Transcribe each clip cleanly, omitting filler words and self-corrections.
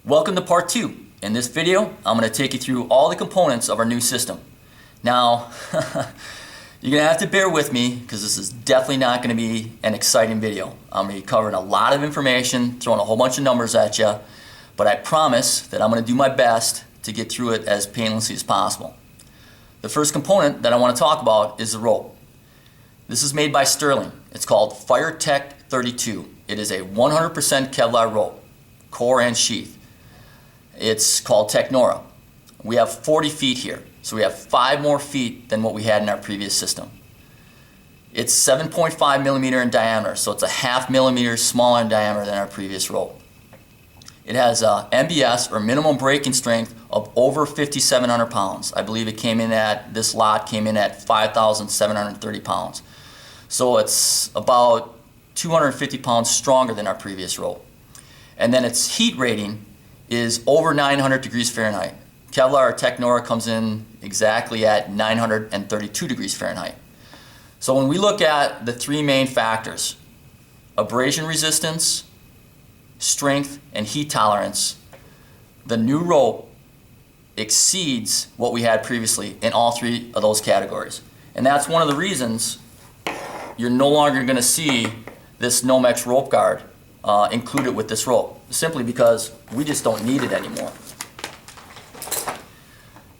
Welcome to part 2. In this video, I'm going to take you through all the components of our new system. Now, you're going to have to bear with me because this is definitely not going to be an exciting video. I'm going to be covering a lot of information, throwing a whole bunch of numbers at you, but I promise that I'm going to do my best to get through it as painlessly as possible. The first component that I want to talk about is the rope. This is made by Sterling. It's called Firefighter 32. It is a 100% Kevlar rope, core and sheath. It's called Technora. We have 40 feet here, so we have 5 more feet than what we had in our previous system. It's 7.5 millimeter in diameter, so it's a ½ millimeter smaller in diameter than our previous rope. It has a MBS, or minimum breaking strength, of over 5,700 pounds. I believe it came in at, this lot came in at 5,730 pounds. So it's about 250 pounds stronger than our previous rope. And then its heat rating is over 900 degrees Fahrenheit. Kevlar or Technora comes in exactly at 932 degrees Fahrenheit. So when we look at the 3 main factors, abrasion resistance, strength, and heat tolerance, the new rope exceeds what we had previously in all 3 of those categories. And that's one of the reasons you're no longer going to see this Nomex rope guard included with this rope, simply because we just don't need it anymore.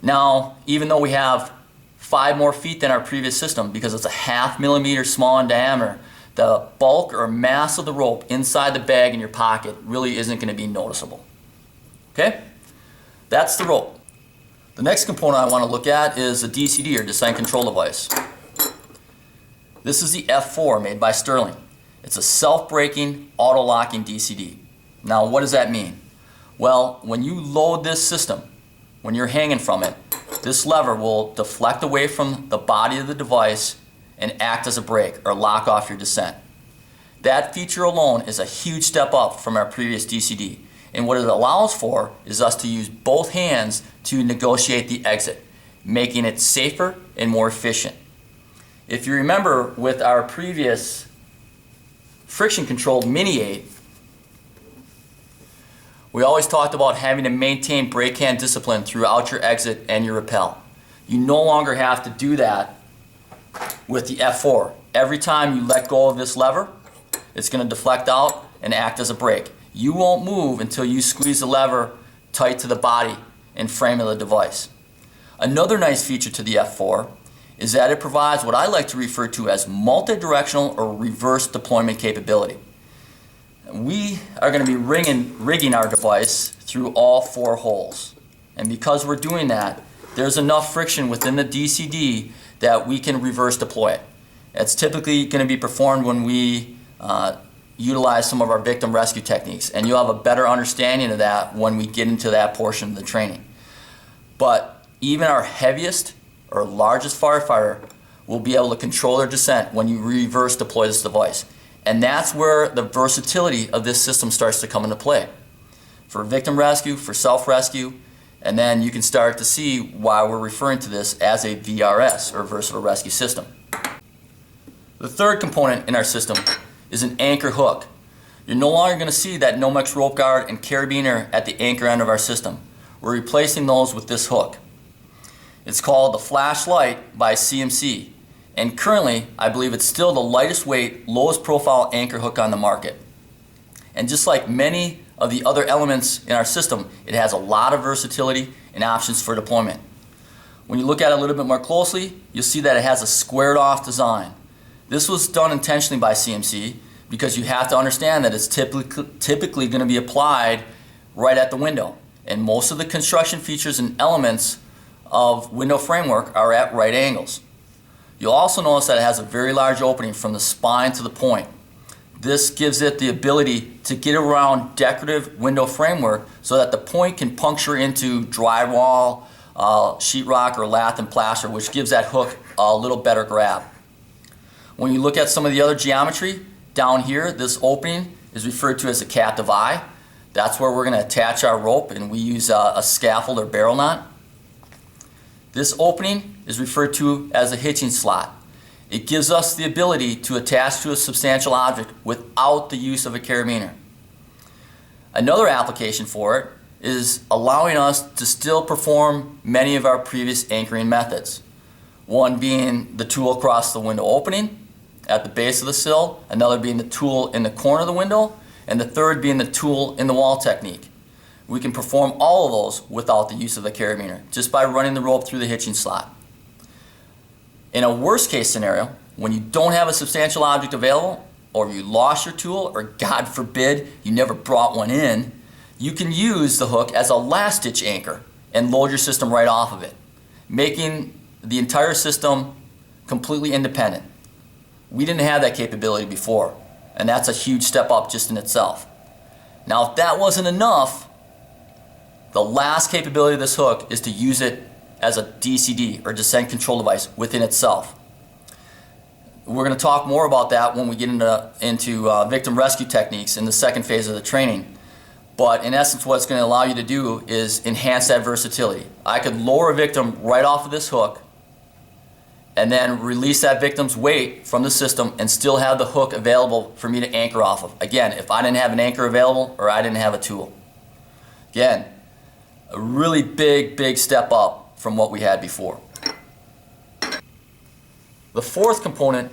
Now, even though we have 5 more feet than our previous system, because it's a ½ millimeter small in diameter, the bulk or mass of the rope inside the bag in your pocket really isn't going to be noticeable. Okay? That's the rope. The next component I want to look at is the DCD, or Descent Control Device. This is the F4 made by Sterling. It's a self-braking, auto-locking DCD. Now, what does that mean? Well, when you load this system, when you're hanging from it, this lever will deflect away from the body of the device and act as a brake or lock off your descent. That feature alone is a huge step up from our previous DCD. And what it allows for is us to use both hands to negotiate the exit, making it safer and more efficient. If you remember with our previous friction-controlled Mini 8, we always talked about having to maintain brake hand discipline throughout your exit and your rappel. You no longer have to do that with the F4. Every time you let go of this lever, it's going to deflect out and act as a brake. You won't move until you squeeze the lever tight to the body and frame of the device. Another nice feature to the F4 is that it provides what I like to refer to as multi-directional or reverse deployment capability. We are going to be rigging our device through all 4 holes. And because we're doing that, there's enough friction within the DCD that we can reverse deploy it. It's typically going to be performed when we utilize some of our victim rescue techniques, and you'll have a better understanding of that when we get into that portion of the training. But even our heaviest or largest firefighter will be able to control their descent when you reverse deploy this device. And that's where the versatility of this system starts to come into play. For victim rescue, for self-rescue, and then you can start to see why we're referring to this as a VRS, or versatile rescue system. The third component in our system is an anchor hook. You're no longer going to see that Nomex rope guard and carabiner at the anchor end of our system. We're replacing those with this hook. It's called the Flashlight by CMC, and currently I believe it's still the lightest weight, lowest profile anchor hook on the market. And just like many of the other elements in our system, it has a lot of versatility and options for deployment. When you look at it a little bit more closely, you'll see that it has a squared off design. This was done intentionally by CMC because you have to understand that it's typically going to be applied right at the window. And most of the construction features and elements of window framework are at right angles. You'll also notice that it has a very large opening from the spine to the point. This gives it the ability to get around decorative window framework so that the point can puncture into drywall, sheetrock, or lath and plaster, which gives that hook a little better grab. When you look at some of the other geometry, down here, this opening is referred to as a captive eye. That's where we're going to attach our rope, and we use a scaffold or barrel knot. This opening is referred to as a hitching slot. It gives us the ability to attach to a substantial object without the use of a carabiner. Another application for it is allowing us to still perform many of our previous anchoring methods. One being the tool across the window opening at the base of the sill, another being the tool in the corner of the window, and the third being the tool in the wall technique. We can perform all of those without the use of the carabiner, just by running the rope through the hitching slot. In a worst case scenario, when you don't have a substantial object available, or you lost your tool, or God forbid, you never brought one in, you can use the hook as a last ditch anchor and load your system right off of it, making the entire system completely independent. We didn't have that capability before, and that's a huge step up just in itself. Now, if that wasn't enough, the last capability of this hook is to use it as a DCD, or descent control device, within itself. We're going to talk more about that when we get into victim rescue techniques in the second phase of the training. But in essence, what it's going to allow you to do is enhance that versatility. I could lower a victim right off of this hook and then release that victim's weight from the system and still have the hook available for me to anchor off of. Again, if I didn't have an anchor available or I didn't have a tool. Again, a really big step up from what we had before. The fourth component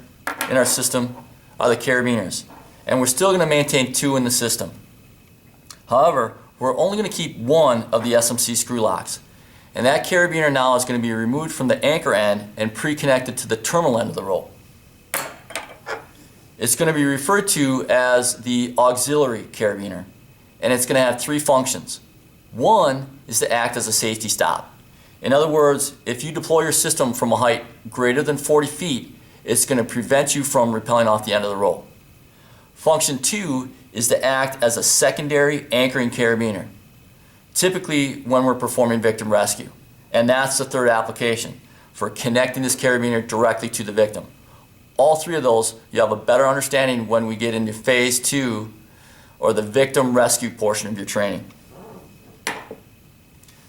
in our system are the carabiners, and we're still going to maintain 2 in the system. However, we're only going to keep 1 of the SMC screw locks, and that carabiner now is going to be removed from the anchor end and pre-connected to the terminal end of the rope. It's going to be referred to as the auxiliary carabiner, and it's going to have 3 functions. One is to act as a safety stop. In other words, if you deploy your system from a height greater than 40 feet, it's going to prevent you from rappelling off the end of the rope. Function 2 is to act as a secondary anchoring carabiner, typically when we're performing victim rescue. And that's the third application, for connecting this carabiner directly to the victim. All 3 of those, you have a better understanding when we get into phase 2, or the victim rescue portion of your training.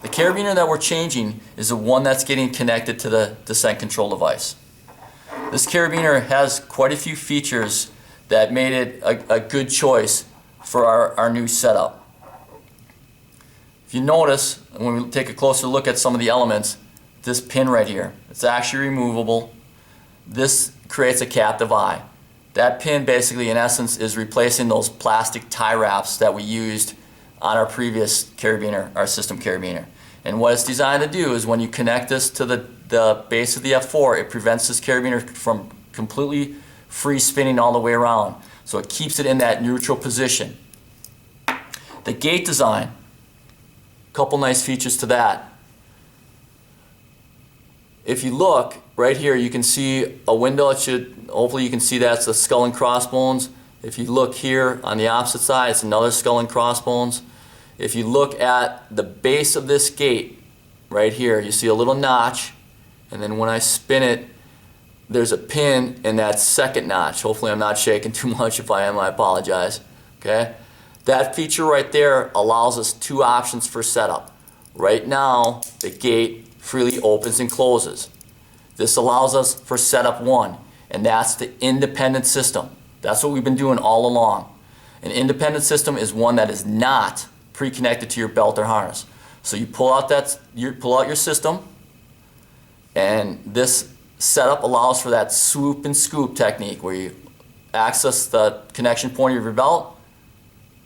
The carabiner that we're changing is the one that's getting connected to the descent control device. This carabiner has quite a few features that made it a good choice for our new setup. If you notice, when we take a closer look at some of the elements, this pin right here, it's actually removable. This creates a captive eye. That pin basically, in essence, is replacing those plastic tie wraps that we used on our previous carabiner, our system carabiner. And what it's designed to do is when you connect this to the base of the F4, it prevents this carabiner from completely free spinning all the way around. So it keeps it in that neutral position. The gate design, a couple nice features to that. If you look right here, you can see a window. Hopefully you can see that's the skull and crossbones. If you look here on the opposite side, it's another skull and crossbones. If you look at the base of this gate right here, you see a little notch, and then when I spin it, there's a pin in that second notch. Hopefully I'm not shaking too much. If I am, I apologize. Okay? That feature right there allows us 2 options for setup. Right now, the gate freely opens and closes. This allows us for setup 1, and that's the independent system. That's what we've been doing all along. An independent system is one that is not pre-connected to your belt or harness. So you pull out your system, and this setup allows for that swoop and scoop technique where you access the connection point of your belt,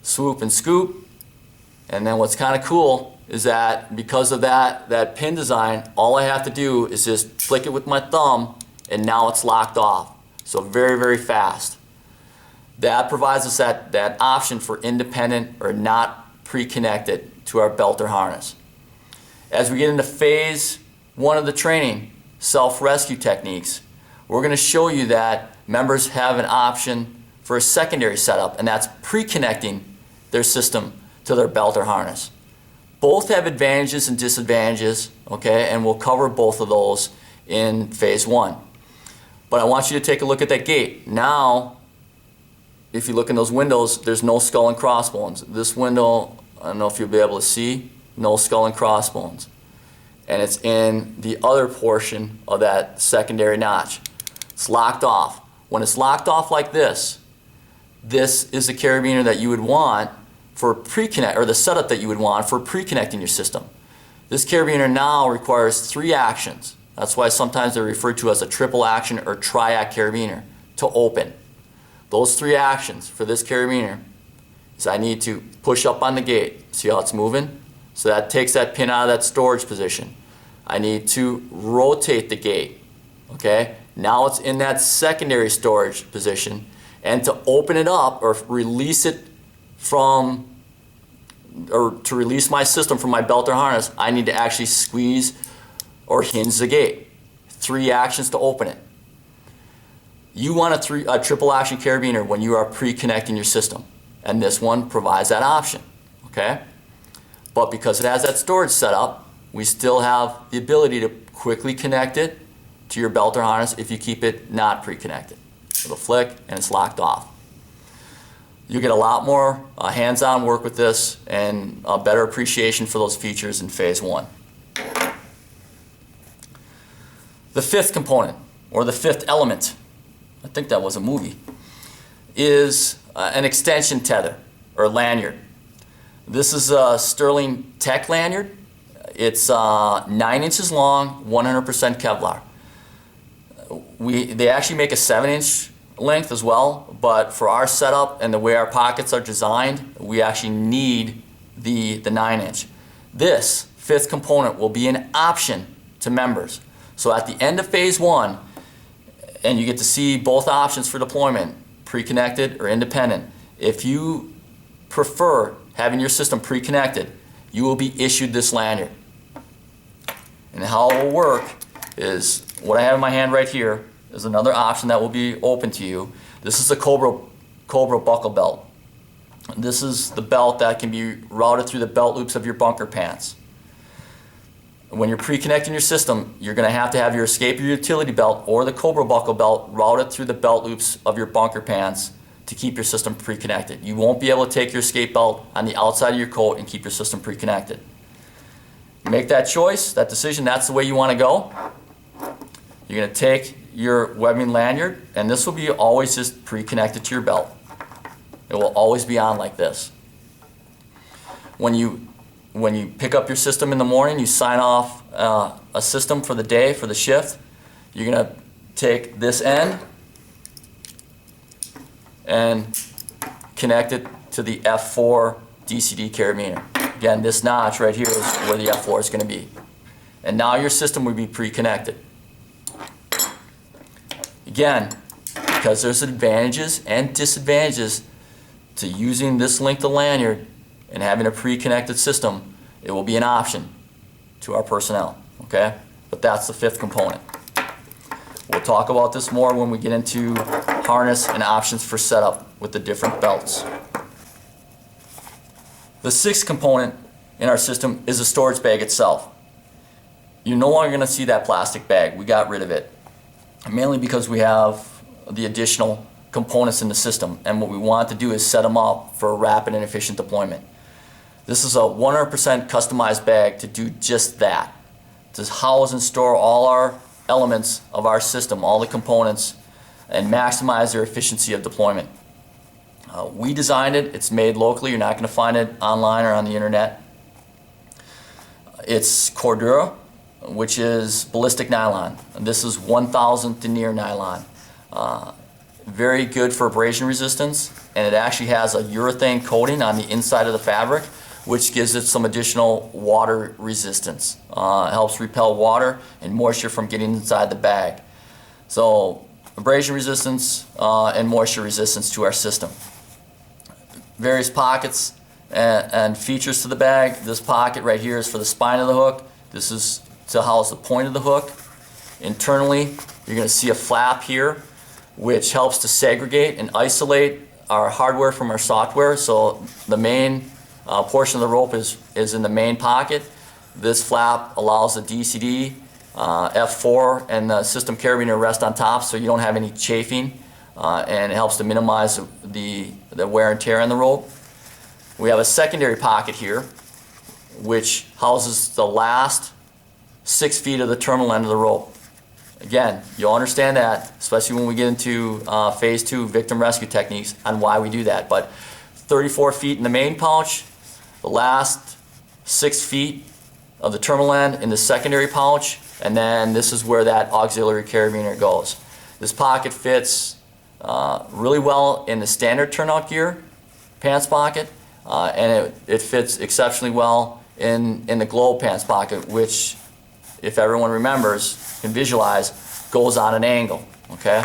swoop and scoop, and then what's kind of cool is that because of that pin design, all I have to do is just flick it with my thumb, and now it's locked off. So very fast. That provides us that option for independent or not pre-connected to our belt or harness. As we get into phase 1 of the training, self-rescue techniques, we're going to show you that members have an option for a secondary setup, and that's pre-connecting their system to their belt or harness. Both have advantages and disadvantages, okay, and we'll cover both of those in phase 1. But I want you to take a look at that gate. Now, if you look in those windows, there's no skull and crossbones. This window, I don't know if you'll be able to see, no skull and crossbones. And it's in the other portion of that secondary notch. It's locked off. When it's locked off like this is the carabiner that you would want for pre-connect, or the setup that you would want for pre-connecting your system. This carabiner now requires 3 actions. That's why sometimes they're referred to as a triple action or triac carabiner to open. Those 3 actions for this carabiner is I need to push up on the gate. See how it's moving? So that takes that pin out of that storage position. I need to rotate the gate. Okay? Now it's in that secondary storage position. And to open it up or release it from, or to release my system from my belt or harness, I need to actually squeeze or hinge the gate. 3 actions to open it. You want a triple action carabiner when you are pre-connecting your system, and this one provides that option. Okay? But because it has that storage set up, we still have the ability to quickly connect it to your belt or harness if you keep it not pre-connected. It'll flick and it's locked off. You get a lot more hands-on work with this and a better appreciation for those features in phase 1. The 5th component, or the 5th element, I think that was a movie, is an extension tether, or lanyard. This is a Sterling Tech lanyard. It's 9 inches long, 100% Kevlar. They actually make a 7-inch length as well, but for our setup and the way our pockets are designed, we actually need the 9-inch. This 5th component will be an option to members. So at the end of phase 1, and you get to see both options for deployment, pre-connected or independent. If you prefer having your system pre-connected, you will be issued this lanyard. And how it will work is, what I have in my hand right here is another option that will be open to you. This is a Cobra buckle belt. This is the belt that can be routed through the belt loops of your bunker pants. When you're pre-connecting your system, you're going to have your escape or utility belt or the Cobra buckle belt routed through the belt loops of your bunker pants to keep your system pre-connected. You won't be able to take your escape belt on the outside of your coat and keep your system pre-connected. Make that choice, that decision, that's the way you want to go. You're going to take your webbing lanyard, and this will be always just pre-connected to your belt. It will always be on like this. When you pick up your system in the morning, you sign off a system for the day, for the shift, you're going to take this end and connect it to the F4 DCD carabiner. Again, this notch right here is where the F4 is going to be. And now your system will be pre-connected. Again, because there's advantages and disadvantages to using this length of lanyard and having a pre-connected system, it will be an option to our personnel, okay? But that's the 5th component. We'll talk about this more when we get into harness and options for setup with the different belts. The 6th component in our system is the storage bag itself. You're no longer going to see that plastic bag. We got rid of it, mainly because we have the additional components in the system, and what we want to do is set them up for rapid and efficient deployment. This is a 100% customized bag to do just that, to house and store all our elements of our system, all the components, and maximize their efficiency of deployment. We designed it. It's made locally. You're not going to find it online or on the internet. It's Cordura, which is ballistic nylon. And this is 1000 denier nylon. Very good for abrasion resistance, and it actually has a urethane coating on the inside of the fabric, which gives it some additional water resistance. It helps repel water and moisture from getting inside the bag. So abrasion resistance and moisture resistance to our system. Various pockets and features to the bag. This pocket right here is for the spine of the hook. This is to house the point of the hook. Internally, you're going to see a flap here, which helps to segregate and isolate our hardware from our software. So the main portion of the rope is in the main pocket. This flap allows the DCD, F4, and the system carabiner to rest on top so you don't have any chafing, and it helps to minimize the wear and tear on the rope. We have a secondary pocket here, which houses the last 6 feet of the terminal end of the rope. Again, you'll understand that, especially when we get into phase 2 victim rescue techniques, on why we do that. But 34 feet in the main pouch, the last 6 feet of the terminal end in the secondary pouch, and then this is where that auxiliary carabiner goes. This pocket fits really well in the standard turnout gear pants pocket, and it fits exceptionally well in the globe pants pocket, which, if everyone remembers, can visualize, goes on an angle, okay?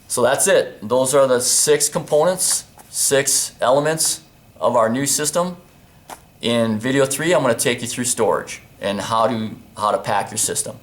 So that's it. Those are the 6 components, 6 elements of our new system. In video 3, I'm going to take you through storage and how to pack your system.